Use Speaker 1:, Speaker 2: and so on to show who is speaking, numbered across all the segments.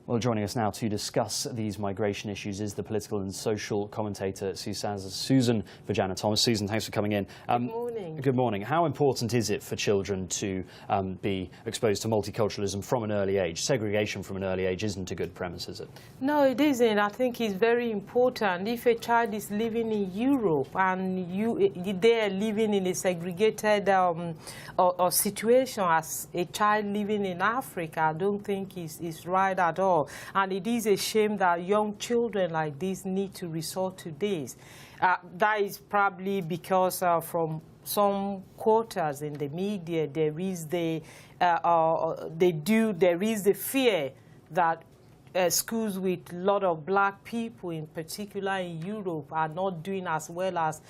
Speaker 1: Well, joining us now to discuss these migration issues is the political and social commentator Susan Fajana-Thomas. Susan, thanks for coming in.
Speaker 2: Good morning.
Speaker 1: Good morning. How important is it for children to be exposed to multiculturalism from an early age? Segregation from an early age isn't a good premise, is it?
Speaker 2: No, it isn't. I think it's very important. If a child is living in Europe and they are living in a segregated or situation as a child living in Africa, I don't think it's right at all. And it is a shame that young children like this need to resort to this. That is probably because from some quarters in the media, there is the fear that schools with a lot of black people, in particular in Europe, are not doing as well as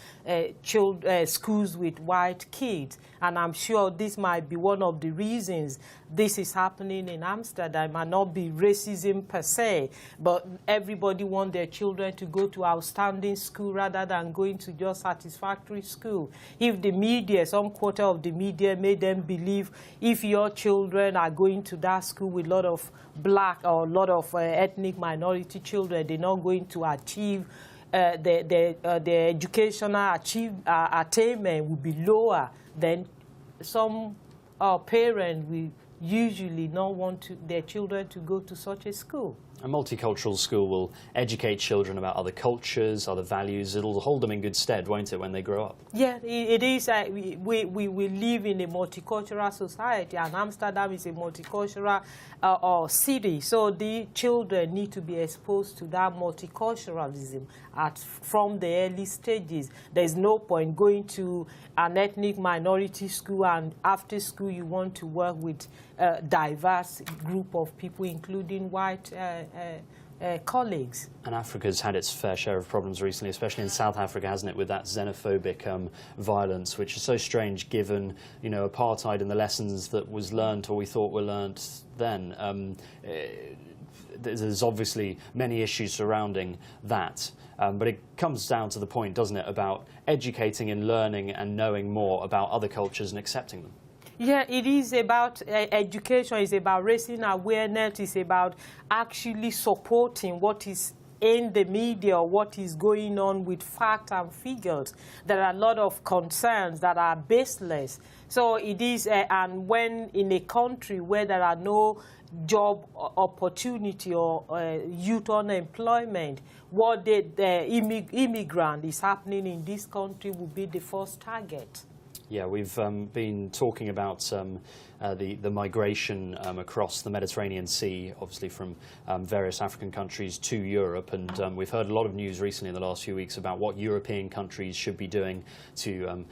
Speaker 2: schools with white kids. And I'm sure this might be one of the reasons this is happening in Amsterdam. It might not be racism per se, but everybody wants their children to go to outstanding school rather than going to just satisfactory school. If the media, some quarter of the media made them believe if your children are going to that school with a lot of black or a lot of ethnic minority children, they're not going to achieve their educational attainment will be lower, then some parents will usually not want their children to go to such a school.
Speaker 1: A multicultural school will educate children about other cultures, other values. It'll hold them in good stead, won't it, when they grow up?
Speaker 2: Yeah, it is. We live in a multicultural society, and Amsterdam is a multicultural city. So the children need to be exposed to that multiculturalism from the early stages. There's no point going to an ethnic minority school and after school you want to work with a diverse group of people, including white colleagues.
Speaker 1: And Africa's had its fair share of problems recently, especially in South Africa, hasn't it, with that xenophobic violence, which is so strange given, you know, apartheid and the lessons that was learnt or we thought were learnt then. There's obviously many issues surrounding that, but it comes down to the point, doesn't it, about educating and learning and knowing more about other cultures and accepting them.
Speaker 2: Yeah, it is about education, it's about raising awareness, it's about actually supporting what is in the media or what is going on with facts and figures. There are a lot of concerns that are baseless. So it is, and when in a country where there are no job opportunity or youth unemployment, what the immigrant is happening in this country will be the first target.
Speaker 1: Yeah, we've been talking about the migration across the Mediterranean Sea, obviously from various African countries to Europe, and we've heard a lot of news recently in the last few weeks about what European countries should be doing to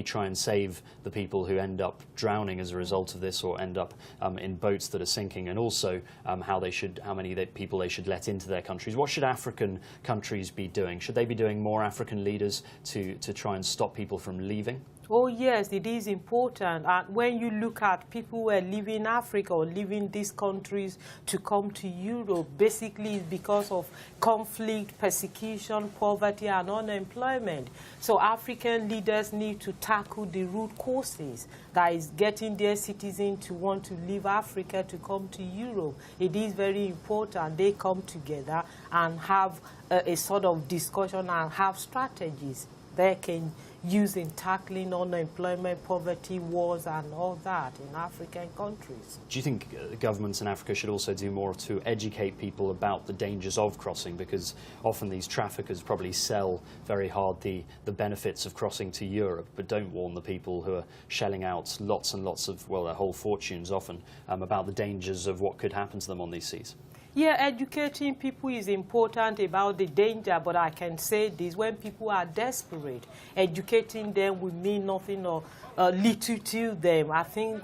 Speaker 1: try and save the people who end up drowning as a result of this or end up in boats that are sinking, and also how many people they should let into their countries. What should African countries be doing? Should they be doing more African leaders to try and stop people from leaving?
Speaker 2: Oh yes, it is important. And when you look at people who are leaving in Africa or leaving these countries to come to Europe, basically it's because of conflict, persecution, poverty and unemployment. So African leaders need to tackle the root causes, that is getting their citizens to want to leave Africa to come to Europe. It is very important they come together and have a sort of discussion and have strategies they can use in tackling unemployment, poverty, wars, and all that in African countries.
Speaker 1: Do you think governments in Africa should also do more to educate people about the dangers of crossing? Because often these traffickers probably sell very hard the benefits of crossing to Europe, but don't warn the people who are shelling out lots and lots of, well, their whole fortunes often, about the dangers of what could happen to them on these seas.
Speaker 2: Yeah, educating people is important about the danger, but I can say this, when people are desperate, educating them will mean nothing or little to them. I think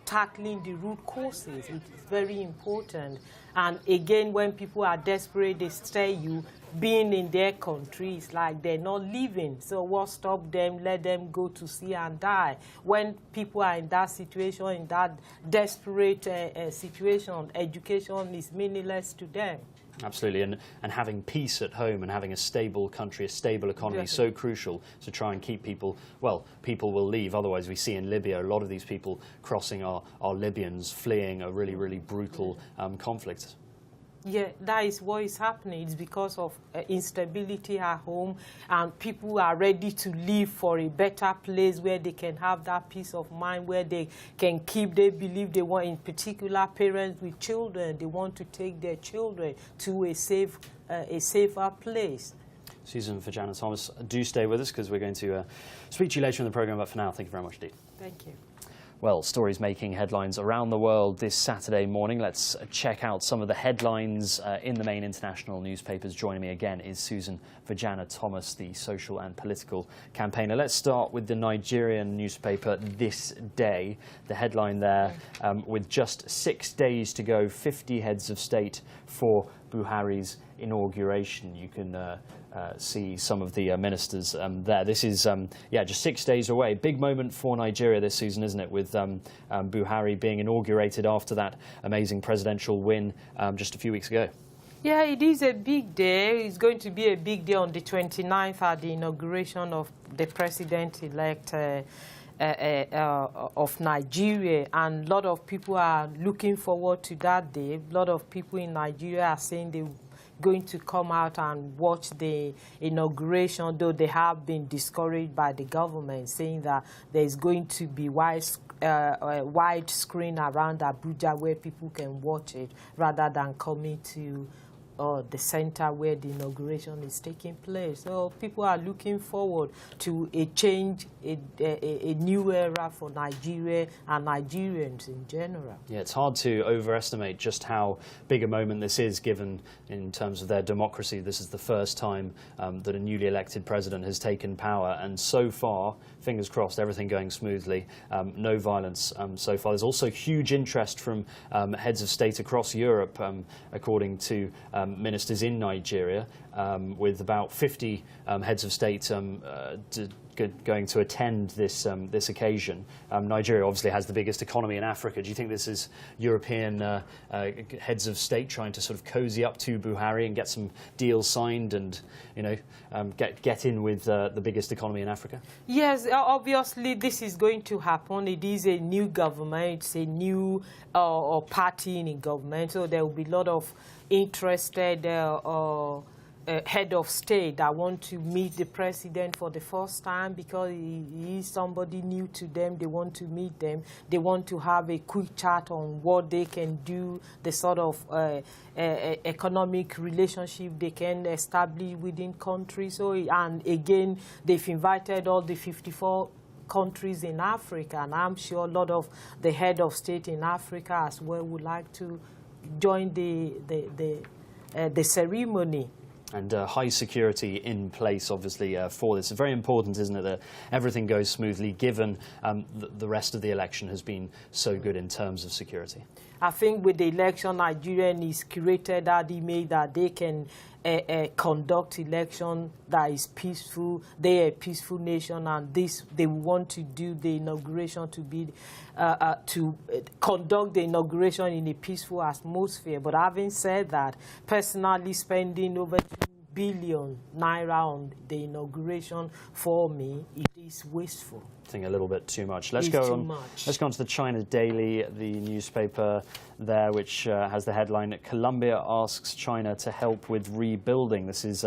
Speaker 2: tackling the root causes is very important. And again, when people are desperate, they stay you. Being in their country, it's like they're not living. So what stops them? Let them go to sea and die. When people are in that situation, in that desperate situation, education is meaningless to them.
Speaker 1: Absolutely, and having peace at home and having a stable country, a stable economy, is so crucial to try and keep people, well, people will leave. Otherwise, we see in Libya, a lot of these people crossing are Libyans fleeing a really, really brutal conflict.
Speaker 2: Yeah, that is what is happening. It's because of instability at home, and people are ready to leave for a better place where they can have that peace of mind, where they can keep, they believe they want, in particular parents with children, they want to take their children to a safer place.
Speaker 1: Susan Fajana-Thomas, do stay with us because we're going to speak to you later in the programme, but for now, thank you very much indeed.
Speaker 2: Thank you.
Speaker 1: Well, stories making headlines around the world this Saturday morning. Let's check out some of the headlines in the main international newspapers. Joining me again is Susan Fajana-Thomas, the social and political campaigner. Let's start with the Nigerian newspaper This Day. The headline there, with just 6 days to go, 50 heads of state for Buhari's inauguration. You can see some of the ministers there. This is, just 6 days away. Big moment for Nigeria this season, isn't it, with Buhari being inaugurated after that amazing presidential win just a few weeks ago.
Speaker 2: Yeah, it is a big day. It's going to be a big day on the 29th at the inauguration of the president-elect of Nigeria, and a lot of people are looking forward to that day. A lot of people in Nigeria are saying they're going to come out and watch the inauguration, though they have been discouraged by the government, saying that there's going to be wide screen around Abuja where people can watch it rather than coming to the center where the inauguration is taking place. So people are looking forward to a change, a new era for Nigeria and Nigerians in general. Yeah,
Speaker 1: it's hard to overestimate just how big a moment this is, given in terms of their democracy. This is the first time that a newly elected president has taken power, and so far, fingers crossed, everything going smoothly, no violence so far. There's also huge interest from heads of state across Europe, according to ministers in Nigeria, with about 50 heads of state going to attend this occasion. Nigeria obviously has the biggest economy in Africa. Do you think this is European heads of state trying to sort of cozy up to Buhari and get some deals signed and, you know, get in with the biggest economy in Africa?
Speaker 2: Yes, obviously this is going to happen. It is a new government. It's a new party in government, so there will be a lot of interested head of state that want to meet the president for the first time because he is somebody new to them. They want to meet them. They want to have a quick chat on what they can do, the sort of economic relationship they can establish within countries. So, and again, they've invited all the 54 countries in Africa, and I'm sure a lot of the head of state in Africa as well would like to join the ceremony.
Speaker 1: And high security in place, obviously, for this. It's very important, isn't it, that everything goes smoothly, given the rest of the election has been so good in terms of security?
Speaker 2: I think with the election, Nigeria is created that image that they can conduct election that is peaceful. They are a peaceful nation, and they want to do the inauguration to be to conduct the inauguration in a peaceful atmosphere. But having said that, personally spending over 2 billion naira on the inauguration, for me, it is wasteful.
Speaker 1: I think a little bit too much. Let's go on to the China Daily, the newspaper there, which has the headline, Colombia asks China to help with rebuilding. This is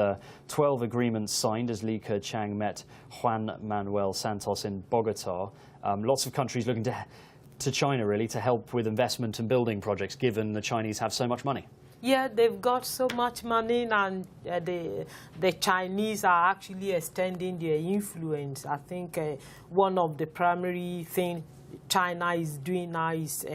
Speaker 1: 12 agreements signed as Li Keqiang met Juan Manuel Santos in Bogota. Lots of countries looking to China, really, to help with investment and building projects, given the Chinese have so much money.
Speaker 2: Yeah, they've got so much money, and the Chinese are actually extending their influence. I think one of the primary things China is doing now is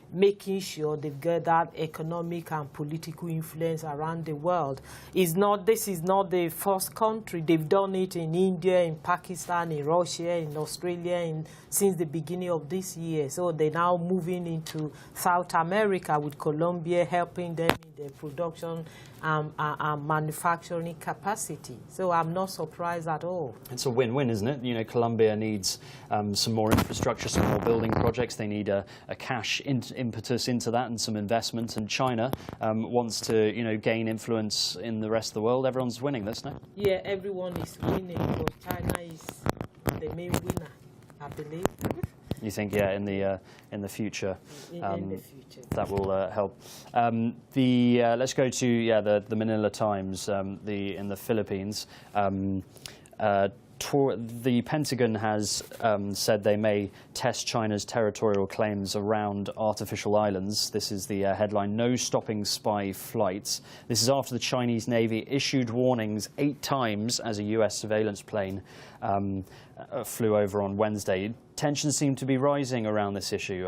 Speaker 2: making sure they've got that economic and political influence around the world. This is not the first country. They've done it in India, in Pakistan, in Russia, in Australia, since the beginning of this year. So they're now moving into South America with Colombia, helping them in their production and manufacturing capacity. So I'm not surprised at all.
Speaker 1: It's a win-win, isn't it? You know, Colombia needs some more infrastructure, some more building projects. They need a cash impetus into that and some investment. And China wants to, you know, gain influence in the rest of the world. Everyone's winning this, no?
Speaker 2: Yeah, everyone is winning, but China is the main winner, I believe.
Speaker 1: You think, yeah, in the future,
Speaker 2: in the future,
Speaker 1: that will help. Let's go to the Manila Times in the Philippines. The Pentagon has said they may test China's territorial claims around artificial islands. This is the headline, "No stopping spy flights." This is after the Chinese Navy issued warnings 8 times as a US surveillance plane flew over on Wednesday. Tensions seem to be rising around this issue.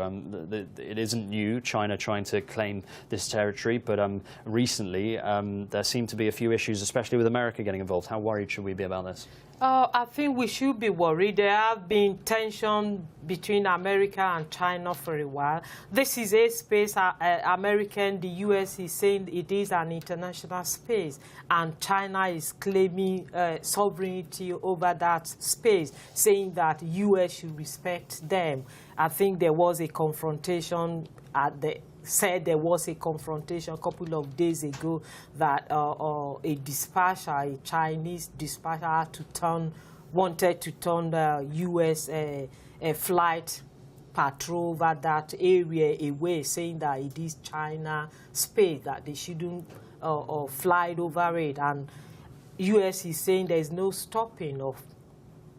Speaker 1: It isn't new, China trying to claim this territory, but recently there seem to be a few issues, especially with America getting involved. How worried should we be about this?
Speaker 2: I think we should be worried. There have been tension between America and China for a while. This is a space, the US is saying it is an international space, and China is claiming sovereignty over that space, saying that US should respect them. I think there was a confrontation said there was a confrontation a couple of days ago that a dispatcher, a Chinese dispatcher, wanted to turn the U.S. Flight patrol over that area away, saying that it is China space, that they shouldn't fly over it. And U.S. is saying there is no stopping of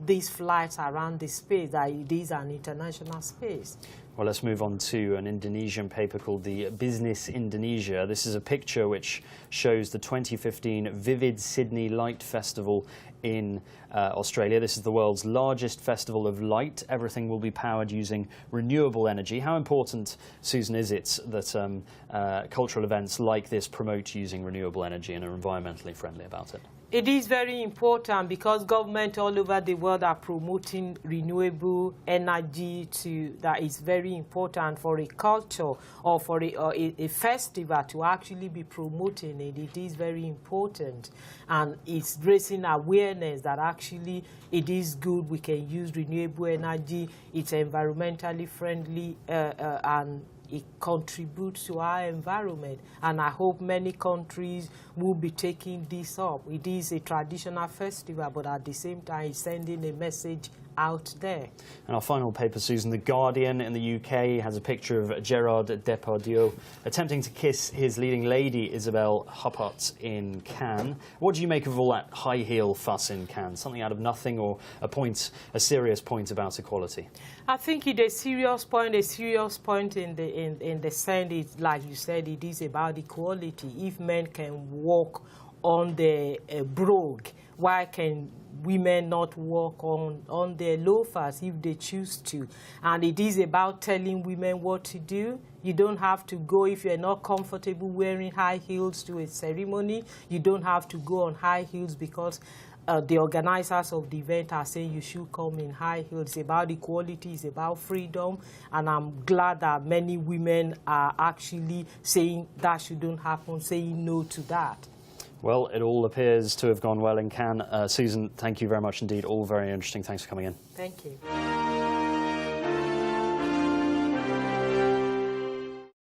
Speaker 2: these flights around the space, that it is an international space.
Speaker 1: Well, let's move on to an Indonesian paper called the Business Indonesia. This is a picture which shows the 2015 Vivid Sydney Light Festival in Australia. This is the world's largest festival of light. Everything will be powered using renewable energy. How important, Susan, is it that cultural events like this promote using renewable energy and are environmentally friendly about it?
Speaker 2: It is very important because governments all over the world are promoting renewable energy. That is very important for a culture or for a festival to actually be promoting it. It is very important, and it's raising awareness that actually it is good. We can use renewable energy. It's environmentally friendly and it contributes to our environment, and I hope many countries will be taking this up. It is a traditional festival, but at the same time, it's sending a message out there. And
Speaker 1: our final paper, Susan, The Guardian in the UK has a picture of Gerard Depardieu attempting to kiss his leading lady, Isabelle Huppert, in Cannes. What do you make of all that high heel fuss in Cannes? Something out of nothing, or a serious point about equality? I think it's a serious point in the sense, like you said, it is about equality. If men can walk on the brogue, why can women not walk on their loafers if they choose to? And it is about telling women what to do. You don't have to go if you're not comfortable wearing high heels to a ceremony. You don't have to go on high heels because the organizers of the event are saying you should come in high heels. It's about equality, it's about freedom, and I'm glad that many women are actually saying that shouldn't happen, saying no to that. Well, it all appears to have gone well in Cannes. Susan, thank you very much indeed. All very interesting. Thanks for coming in. Thank you.